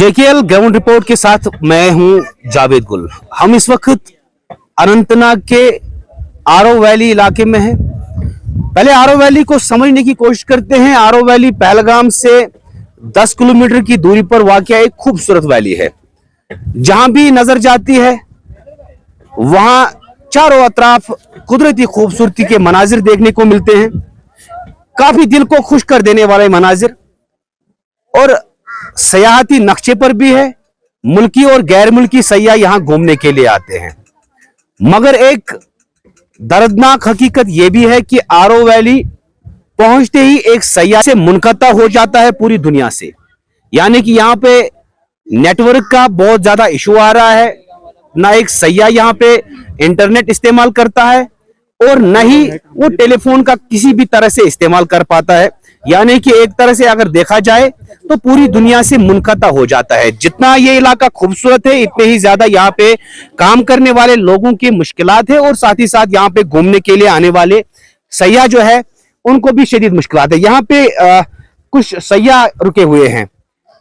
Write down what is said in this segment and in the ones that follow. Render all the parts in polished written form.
JKL ground report के साथ मैं हूं जावेद गुल। हम इस वक्त अनंतनाग के आरो वैली इलाके में हैं। पहले आरो वैली को समझने की कोशिश करते हैं। आरो वैली पहलगाम से 10 किलोमीटर की दूरी पर वाक़या एक खूबसूरत वैली है। जहां भी नजर जाती है वहां चारों अतराफ कुदरती खूबसूरती के मनाजिर देखने को मिलते हैं। काफी दिल को खुश कर देने वाले मनाजिर और सयाहती नक्शे पर भी है। मुल्की और गैर मुल्की सयाह यहां घूमने के लिए आते हैं। मगर एक दर्दनाक हकीकत यह भी है कि आरो वैली पहुंचते ही एक सयाह से मुनक़ता हो जाता है पूरी दुनिया से। यानी कि यहां पे नेटवर्क का बहुत ज्यादा इशू आ रहा है। ना एक सयाह यहां पे इंटरनेट इस्तेमाल करता है और न ही वो टेलीफोन का किसी भी तरह से इस्तेमाल कर पाता है। यानी कि एक तरह से अगर देखा जाए तो पूरी दुनिया से मुनक़ता हो जाता है। जितना ये इलाका खूबसूरत है इतने ही ज्यादा यहाँ पे काम करने वाले लोगों की मुश्किलात है और साथ ही साथ यहाँ पे घूमने के लिए आने वाले सयाह जो है उनको भी शदीद मुश्किलात है। यहाँ पे कुछ सयाह रुके हुए हैं,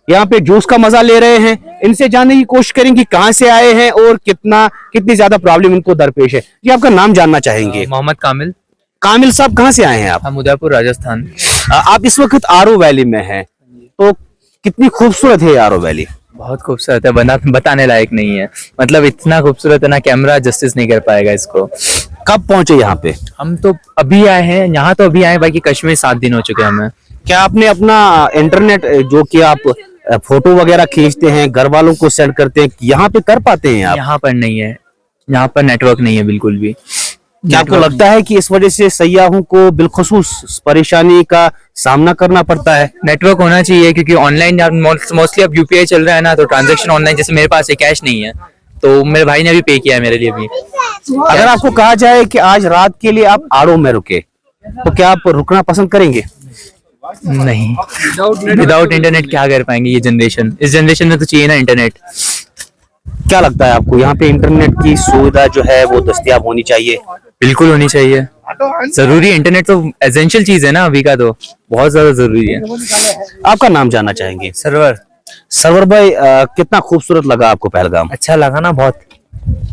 यहाँ पे जूस का मजा ले रहे हैं। इनसे जानने की कोशिश करेंगे कहाँ से आए हैं और कितनी ज्यादा प्रॉब्लम इनको दरपेश है। जी आपका नाम जानना चाहेंगे? मोहम्मद कामिल। कामिल साहब कहाँ से आए हैं आप? हम उदयपुर राजस्थान। आप इस वक्त आरो वैली में हैं, तो कितनी खूबसूरत है आरो वैली? बहुत खूबसूरत है, बताने लायक नहीं है। मतलब इतना खूबसूरत है ना, कैमरा जस्टिस नहीं कर पाएगा इसको। कब पहुंचे यहाँ पे? हम तो अभी आए हैं यहाँ, तो अभी आए, बाकी कश्मीर 7 दिन हो चुके हैं हमें। क्या आपने अपना इंटरनेट जो कि आप फोटो वगैरह खींचते हैं घर वालों को सेंड करते हैं, यहाँ पे कर पाते हैं आप? यहाँ पर नहीं है, यहाँ पर नेटवर्क नहीं है बिल्कुल भी। क्या आपको लगता है कि इस वजह से सयाहों को बिलखुसूस परेशानी का सामना करना पड़ता है? नेटवर्क होना चाहिए क्योंकि ऑनलाइन मोस्टली अब यूपीआई चल रहा है ना, तो ट्रांजैक्शन ऑनलाइन। जैसे मेरे पास कैश नहीं है तो मेरे भाई ने भी पे किया है मेरे लिए भी। अगर आपको कहा जाए कि आज रात के लिए आप आरो में रुके तो क्या आप रुकना पसंद करेंगे? नहीं, विदाउट इंटरनेट क्या कर पाएंगे ये जनरेशन। इस जनरेशन में तो चाहिए ना इंटरनेट। क्या लगता है आपको यहाँ पे इंटरनेट की सुविधा जो है वो दस्तयाब होनी चाहिए? बिल्कुल होनी चाहिए, जरूरी है। इंटरनेट तो एसेंशियल चीज है ना अभी का, तो बहुत ज्यादा जरूरी है। आपका नाम जानना चाहेंगे? सरवर। सरवर भाई, कितना खूबसूरत लगा आपको पहलगाम? अच्छा लगा ना बहुत।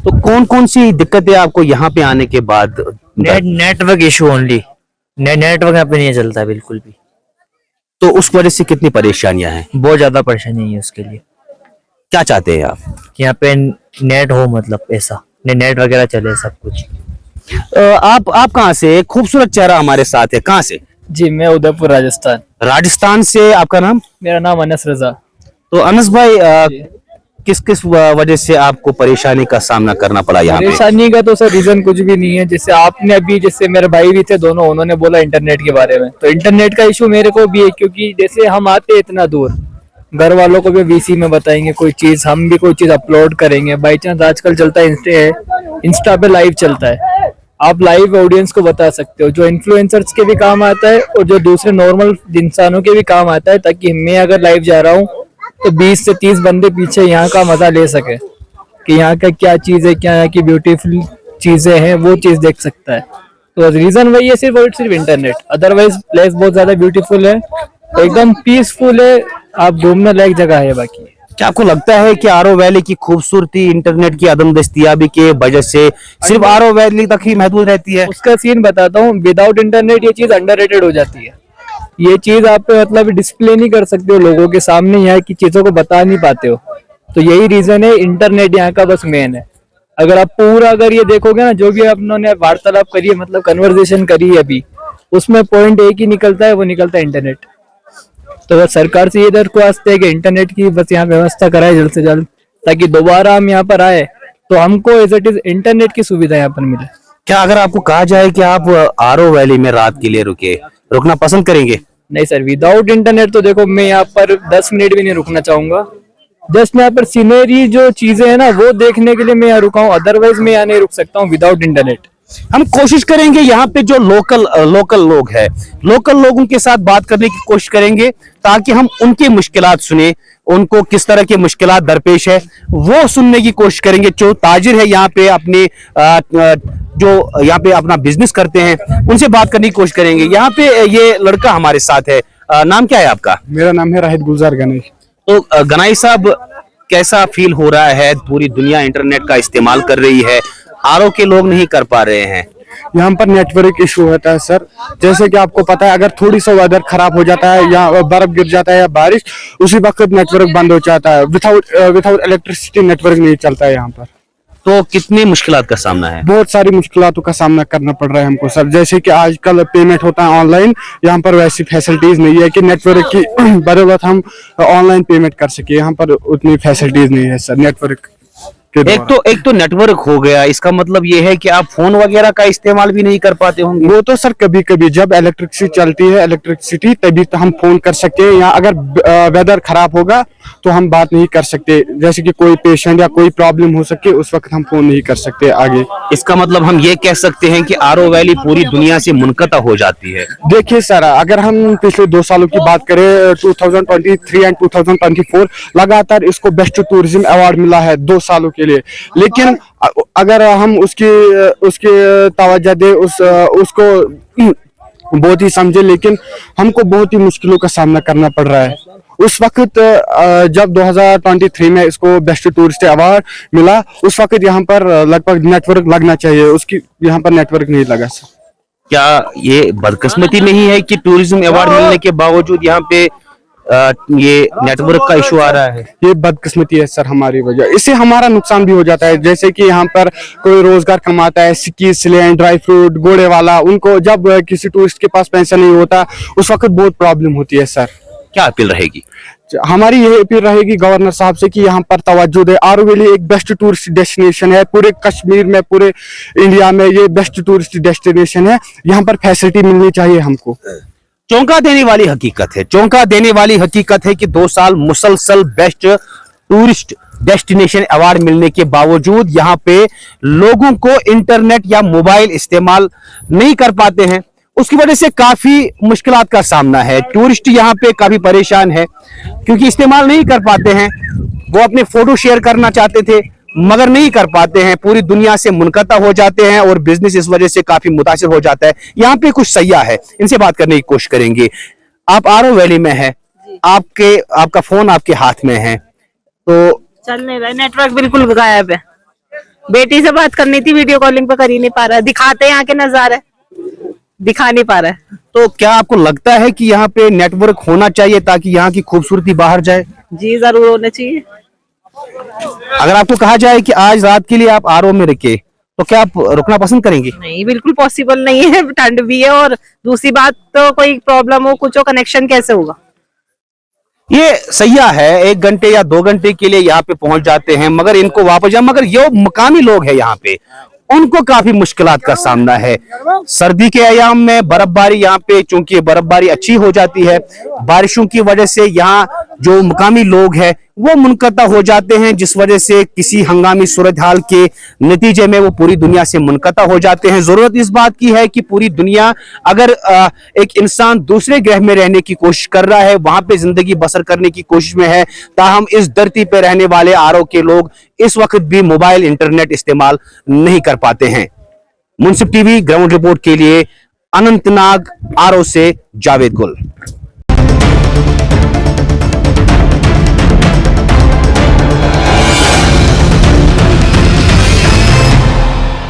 तो कौन कौन सी दिक्कतें आपको यहाँ पे आने के बाद? Network issue only. नेटवर्क यहाँ पे नहीं चलता बिल्कुल भी, तो उस वजह से कितनी परेशानियां हैं? बहुत ज्यादा परेशानी है उसके लिए। क्या चाहते हैं आप? कि यहाँ पे नेट हो, मतलब ऐसा नेट वगैरह चले सब कुछ। आप कहाँ से? खूबसूरत चेहरा हमारे साथ है, कहाँ से? जी मैं उदयपुर राजस्थान। राजस्थान से। आपका नाम? मेरा नाम अनस रजा। तो अनस भाई, किस किस वजह से आपको परेशानी का सामना करना पड़ा यहाँ पे? परेशानी का तो सर रीजन कुछ भी नहीं है। जैसे आपने अभी, जैसे मेरे भाई भी थे दोनों, उन्होंने बोला इंटरनेट के बारे में, तो इंटरनेट का इशू मेरे को भी है। क्योंकि जैसे हम आते हैं इतना दूर, घर वालों को भी वीसी में बताएंगे कोई चीज, हम भी कोई चीज अपलोड करेंगे, बाई चांस आजकल चलता है इंस्टा पे लाइव चलता है, आप लाइव ऑडियंस को बता सकते हो, जो इन्फ्लुएंसर्स के भी काम आता है और जो दूसरे नॉर्मल इंसानों के भी काम आता है। ताकि मैं अगर लाइव जा रहा हूँ तो 20 से 30 बंदे पीछे यहाँ का मजा ले सके कि यहाँ का क्या चीज है, क्या यहाँ की ब्यूटीफुल चीजें हैं, वो चीज देख सकता है। तो रीजन वही है, सिर्फ और सिर्फ इंटरनेट। अदरवाइज प्लेस बहुत ज्यादा ब्यूटीफुल है, एकदम पीसफुल है, आप घूमने लायक जगह है। बाकी क्या आपको लगता है कि आरो वैली की खूबसूरती इंटरनेट की अदम दस्तयाबी के वजह से सिर्फ आरो वैली तक ही महदूद रहती है? उसका सीन बताता हूँ। विदाउट इंटरनेट ये चीज अंडररेटेड हो जाती है। ये चीज आप मतलब डिस्प्ले नहीं कर सकते हो लोगों के सामने, यहाँ की चीजों को बता नहीं पाते हो। तो यही रीजन है, इंटरनेट यहाँ का बस मेन है। अगर आप पूरा अगर ये देखोगे ना, जो भी आपने वार्तालाप करी है, मतलब कन्वर्सेशन करी है अभी, उसमें पॉइंट एक ही निकलता है, वो निकलता है इंटरनेट। तो बस सरकार से ये दरख्वास्त है कि इंटरनेट की बस यहाँ व्यवस्था कराए जल्द से जल्द, ताकि दोबारा हम यहाँ पर आए तो हमको एज इट इज इंटरनेट की सुविधा यहाँ पर मिले। क्या अगर आपको कहा जाए कि आप आरो वैली में रात के लिए रुकना पसंद करेंगे? नहीं सर, विदाउट इंटरनेट तो देखो मैं यहाँ पर 10 मिनट भी नहीं रुकना चाहूंगा। जस्ट यहाँ पर सीनरी जो चीजें है ना वो देखने के लिए मैं यहाँ रुका हूँ, अदरवाइज मैं यहाँ नहीं रुक सकता हूँ विदाउट इंटरनेट। हम कोशिश करेंगे यहाँ पे जो लोकल लोग हैं, लोकल लोगों के साथ बात करने की कोशिश करेंगे ताकि हम उनकी मुश्किलात सुने, उनको किस तरह की मुश्किलात दरपेश है वो सुनने की कोशिश करेंगे। जो ताजिर है यहाँ पे अपने जो यहाँ पे अपना बिजनेस करते हैं उनसे बात करने की कोशिश करेंगे। यहाँ पे ये लड़का हमारे साथ है, नाम क्या है आपका? मेरा नाम है राहिद गुलजार गणेश। तो गनाई साहब, कैसा फील हो रहा है? पूरी दुनिया इंटरनेट का इस्तेमाल कर रही है, आरओ के लोग नहीं कर पा रहे हैं। यहाँ पर नेटवर्क इशू होता है सर। जैसे कि आपको पता है, अगर थोड़ी सा वेदर खराब हो जाता है या बर्फ गिर जाता है या बारिश, उसी वक्त नेटवर्क बंद हो जाता है। विदाउट इलेक्ट्रिसिटी नेटवर्क नहीं चलता है यहाँ पर। तो कितनी मुश्किलात का सामना है? बहुत सारी मुश्किलातों का सामना करना पड़ रहा है हमको सर। जैसे कि आजकल पेमेंट होता है ऑनलाइन, यहाँ पर वैसी फैसिलिटीज नहीं है कि नेटवर्क की बदौलत हम ऑनलाइन पेमेंट कर सके। यहाँ पर उतनी फैसिलिटीज नहीं है सर नेटवर्क के द्वारा। एक तो नेटवर्क हो गया, इसका मतलब ये है कि आप फोन वगैरह का इस्तेमाल भी नहीं कर पाते होंगे। वो तो सर कभी कभी जब इलेक्ट्रिसिटी चलती है, इलेक्ट्रिसिटी, तभी तो हम फोन कर सकते हैं। या अगर वेदर खराब होगा तो हम बात नहीं कर सकते। जैसे कि कोई पेशेंट या कोई प्रॉब्लम हो सके, उस वक्त हम फोन नहीं कर सकते आगे। इसका मतलब हम ये कह सकते हैं कि आरओ वैली पूरी दुनिया से मुनक़ता हो जाती है। देखिए सर, अगर हम पिछले 2 सालों की बात करें, 2023 एंड 2024 लगातार इसको बेस्ट टूरिज्म अवार्ड मिला है 2 सालों के लिए। लेकिन अगर हम उसकी तवज्जो दे, उसको बहुत ही समझे, लेकिन हमको बहुत ही मुश्किलों का सामना करना पड़ रहा है। उस वक्त जब 2023 में इसको बेस्ट टूरिस्ट अवार्ड मिला, उस वक्त यहाँ पर लगभग नेटवर्क लगना चाहिए, उसकी यहाँ पर नेटवर्क नहीं लगा सर। क्या ये बदकिस्मती नहीं है कि टूरिज्म अवार्ड मिलने के बावजूद यहाँ पे ये नेटवर्क का इशू आ रहा है? ये बदकिस्मती है सर हमारी वजह। इससे हमारा नुकसान भी हो जाता है। जैसे कि यहाँ पर कोई रोजगार कमाता है, सिक्की, सिलेंड, ड्राई फ्रूट, घोड़े वाला, उनको जब किसी टूरिस्ट के पास पैसा नहीं होता, उस वक्त बहुत प्रॉब्लम होती है सर। क्या अपील रहेगी? हमारी यही अपील रहेगी गवर्नर साहब से कि यहाँ पर तवज्जो दे। आरओ वैली एक बेस्ट टूरिस्ट डेस्टिनेशन है, पूरे कश्मीर में, पूरे इंडिया में ये बेस्ट टूरिस्ट डेस्टिनेशन है। यहाँ पर फैसिलिटी मिलनी चाहिए हमको। चौंका देने वाली हकीकत है, चौंका देने वाली हकीकत है कि 2 साल मुसलसल बेस्ट टूरिस्ट डेस्टिनेशन अवार्ड मिलने के बावजूद यहाँ पे लोगों को इंटरनेट या मोबाइल इस्तेमाल नहीं कर पाते हैं। उसकी वजह से काफी मुश्किलात का सामना है। टूरिस्ट यहाँ पे काफी परेशान है क्योंकि इस्तेमाल नहीं कर पाते हैं। वो अपने फोटो शेयर करना चाहते थे मगर नहीं कर पाते हैं, पूरी दुनिया से मुनक़ता हो जाते हैं और बिजनेस इस वजह से काफी मुतासिर हो जाता है। यहाँ पे कुछ सयाह है, इनसे बात करने की कोशिश करेंगे। आप आरओ वैली में हैं, आपका फोन आपके हाथ में है, तो चल नहीं रहा, नेटवर्क बिल्कुल गायब है। बेटी से बात करनी थी, वीडियो कॉलिंग पे कर ही नहीं पा रहा है। दिखाते यहाँ के नजारे, दिखा नहीं पा रहा है। तो क्या आपको लगता है कि यहाँ पे नेटवर्क होना चाहिए ताकि यहाँ की खूबसूरती बाहर जाए? जी जरूर होना चाहिए। अगर आपको कहा जाए कि आज रात के लिए आप आरओ में रुके, तो क्या आप रुकना पसंद करेंगे? नहीं, बिल्कुल पॉसिबल नहीं है, ठंड भी है और दूसरी बात तो कोई प्रॉब्लम हो, कुछ हो, कनेक्शन कैसे होगा। ये सयाह है, 1 घंटे या 2 घंटे के लिए यहाँ पे पहुंच जाते हैं मगर इनको वापस जा, मगर ये मकामी लोग हैं यहाँ पे, उनको काफी मुश्किलात का सामना है। सर्दी के अयाम में बर्फबारी यहाँ पे, चूंकि बर्फबारी अच्छी हो जाती है, बारिशों की वजह से यहाँ जो मुकामी लोग हैं वो मुनक़ता हो जाते हैं, जिस वजह से किसी हंगामी सूरत हाल के नतीजे में वो पूरी दुनिया से मुनक़ता हो जाते हैं। जरूरत इस बात की है कि पूरी दुनिया, अगर एक इंसान दूसरे ग्रह में रहने की कोशिश कर रहा है, वहां पे जिंदगी बसर करने की कोशिश में है, ताहम इस धरती पे रहने वाले आरओ के लोग इस वक्त भी मोबाइल इंटरनेट इस्तेमाल नहीं कर पाते हैं। मुंसिफ टीवी ग्राउंड रिपोर्ट के लिए अनंतनाग आरओ से जावेद गुल।